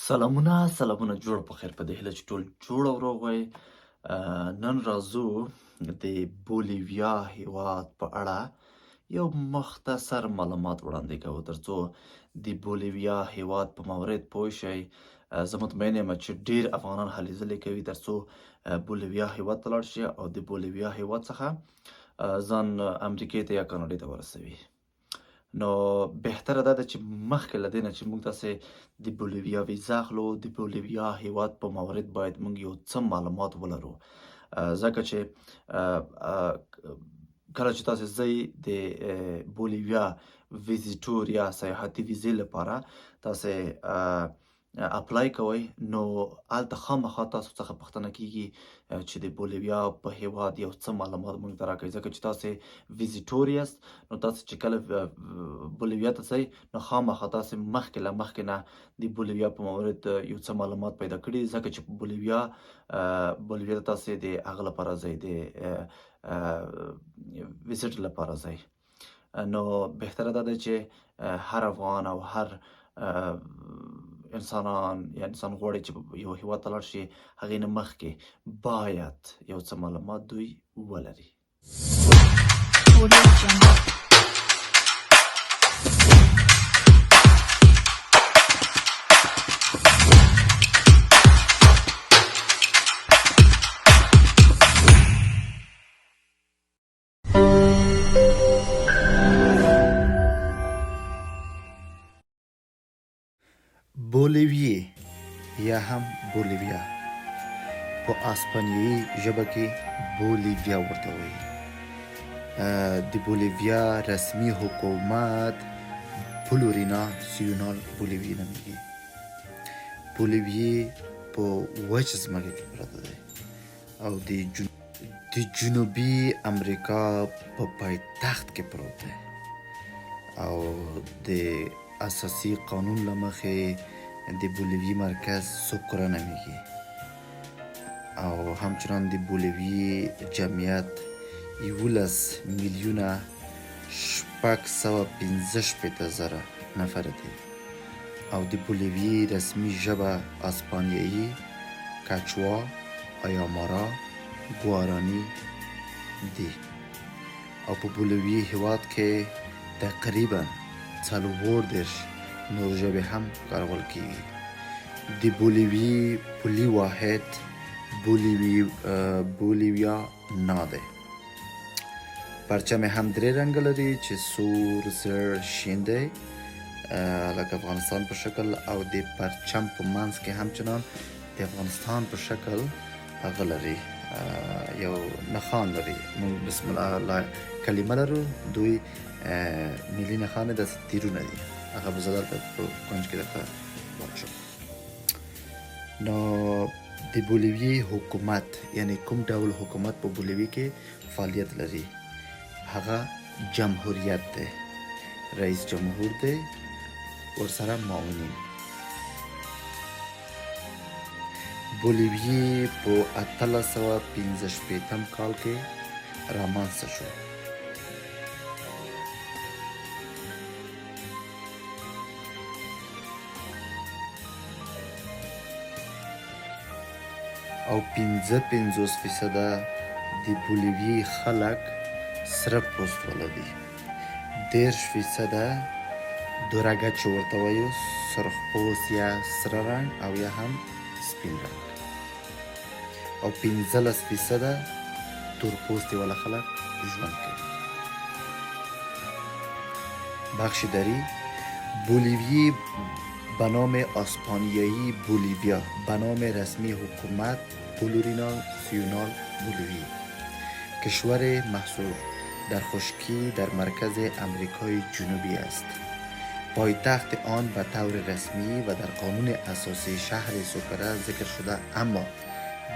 سلامونه جوړ په خیر په دې هیله چې ټول جوړ او روغ وئ. نن راځو د بولیویا هیواد په اړه یو مختصر معلومات وړاندې کوو ترڅو د بولیویا هیواد په مورد پوه شئ. زه مطمئن یم چې ډیر افغانان هلې ځلې کوي ترڅو بولیویا هیواد ته لاړ شي او د بولیویا هیواد څخه ځان امریکې ته یا کاناډا ته ورسوي. نو بهتره دا ده چې مخکې له دې نه چې موږ تاسې د بولیویا ویزا اخلو د بولیویا هیواد په مورد باید موږ یو څه معلومات ولرو، ځکه چې کله چې تاسې ځئ د بولیویا ویزیټور یا سیاحتي ویزې لپاره تاسې اپلای کوئ، نو هلته خامخا تاسو څخه پوښتنه کیږي چې د بولیویا په هیواد یو څه معلومات موږ ته راکړئ، ځکه چې تاسې ویزیټور یاست. نو تاسې چې کله بولیویا ته ځئ نو خامخا تاسې مخکې نه د بولیویا په مورد یو څه معلومات پیدا کړي، ځکه چې بولیویا ته تاسې د هغه لپاره ځئ، د ویزیټ لپاره ځئ. نو بهتره دا ده چې هر افغان او هر انسان غواړي چې یو هیواد ته لاړ شي، هغې نه مخکې باید یو څه معلومات دوی ولري. بولیویې یا هم بولیویا په اسپانیایي ژبه کې بولیویا ورته وایي. د بولیویا رسمي حکومت پلورینا سیونال بولیویې نومیږي. بولیویې په وچ ځمکه کې پرته دی او د جنوبي امریکا په پایتخت کې پروت دی او د اساسي قانون له مخې د بولیویې مرکز سوکره نومیږي او همچنان د بولیویې جمعیت 11,615,000 نفر دی او د بولیویې رسمي ژبه اسپانیایی، کچوا، آیامارا، ګواراني دی او په بولیویې هیواد کې تقریبا 40 نور ژبې هم کارول کیږي. د بولیویې پولي واحد بولیویا نا دی. پرچم هم 3 رنګ لري چې سور، زیړ، شین دی لکه افغانستان په شکل، او د پرچم په منځ کې همچنان د افغانستان په شکل هغه لري، یو نښان لري. موږ بسم الله کلمه لرو، دوی ملي نښان یې داسې تیرونه دي، هغه به زه دلته په کونج کې درته واچوم. نو د بولیویې حکومت یعنی کوم ډول حکومت په بولیویې کې فعالیت لري؟ هغه جمهوریت دی، رئیس جمهور دی، ورسره معاونین. بولیویې په 1865 کال کې رامنځته شو. او 55% د بولیویې خلک سره پوست ولري، 10% دورګه چې ورته وایو سرخ پوست یا سره رنګ او یا هم سپین رنګ، او 15% تور پوستي والا خلک ژوند کوي. بخش دری بولیویې به نام اسپانیایی بولیویا، به نام رسمی حکومت پلورینا سیونال بولیویې، کشور محصور در خشکی در مرکز امریکای جنوبی است. پایتخت آن به طور رسمی و در قانون اساسی شهر سوکره ذکر شده، اما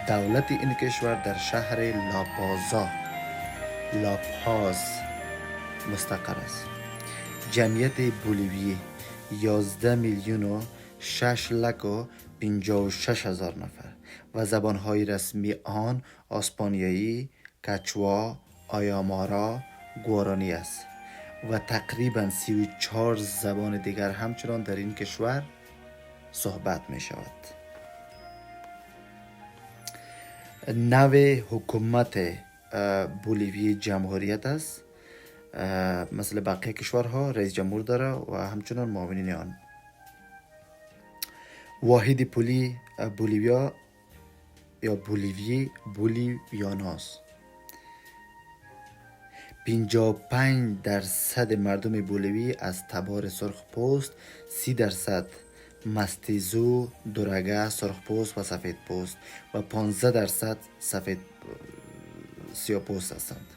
دولت این کشور در شهر لاپاز مستقر است. جمعیت بولیویې 11,656,000 نفر و زبانهای رسمی آن اسپانیایی، کچوا، آیامارا، گوارانی است و تقریبا 34 زبان دیگر همچنان در این کشور صحبت می شود. نوع حکومت بولیوی جمهوریت است، مثل بقیه کشورها رئیس جمهور داره و همچنان معاونین آن. واحد پولی بولیویا یا بولیویاناست. 55% مردم بولیوی از تبار سرخ پوست، 30% مستیزو، دورگه، سرخ پوست و سفید پوست و 15% سیاه پوست هستند.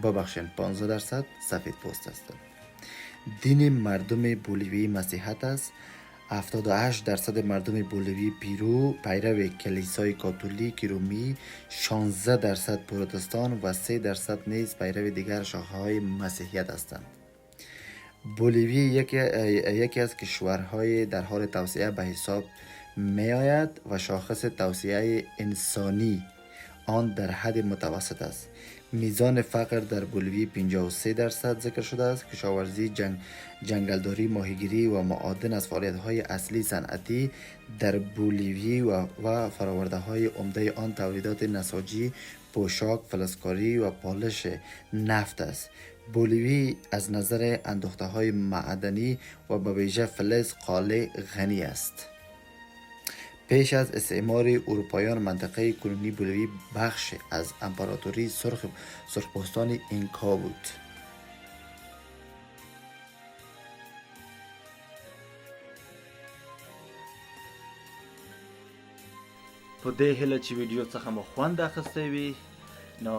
ببخشید 15% سفید پوست هستند. دین مردم بولیوی مسیحیت است. 78% مردم بولیوی پیرو کلیسای کاتولیک رومی، 16% پروتستان و 3% نیز پیرو دیگر شاخه‌های مسیحیت هستند. بولیوی یکی از کشورهای در حال توسعه به حساب می آید و شاخص توسعه انسانی آن در حد متوسط است. میزان فقر در بولیوی 53% ذکر شده است. کشاورزی، جنگلداری، ماهیگیری و معادن از فعالیت‌های اصلی صنعتی در بولیوی و فرآورده‌های عمده آن تولیدات نساجی، پوشاک، فلزکاری و پالش نفت است. بولیوی از نظر اندوخته‌های معدنی و به ویژه فلز قاله غنی است. پیش از استعمار اروپاییان منطقه کنونی بولیوی بخش از امپراتوری سرخپوستان اینکا بود. په دې هیله چې ویډیو څخه مو خوند اخیستی وي نو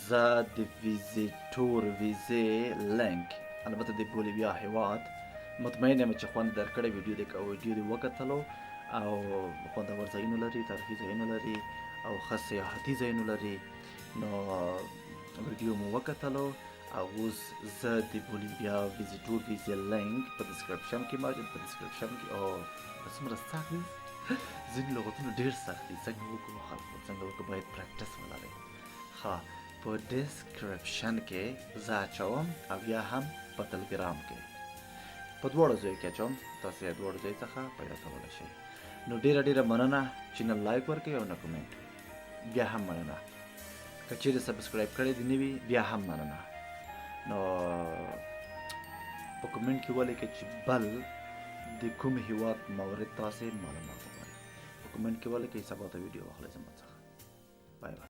زه د ویزیټور ویزې لینک البته د بولیویا هیواد مطمئن یم چې خوند درکړی ویډیو دې وکتلو او خوندور ځایونه لري، تاریخي ځایونه لري او ښه سیاحتي ځایونه لري. نو ویډیو مو وکتلو او اوس زه د بولیویا ویزیټور ویزې لینک په ډسکرپشن کې موجود او څومره سخت دي ځینې لغتونه ډېر سخت دي، څنګه وکړو خلکو، څنګه وکړو باید پریکټس ولرئ. ښه په ډسکرپشن کې زه اچوم او یا هم په تلګرام کې په دواړو ځایو کې اچوم، تاسو یې دواړو ځایو څخه پیدا کولی شئ. نو ډېره مننه چې نه لایک ورکوئ او نه کومنټ، بیا هم مننه. که چیرې سبسکرایب کړی دې نه وي بیا هم مننه. نو په کومنټ کې ولیکئ چې بل د کوم هیواد مورد تاسې معلومات غواړئ. په کومنټ کې ولیکئ، سبا ته ویډیو واخلئ زما څخه. بای بای.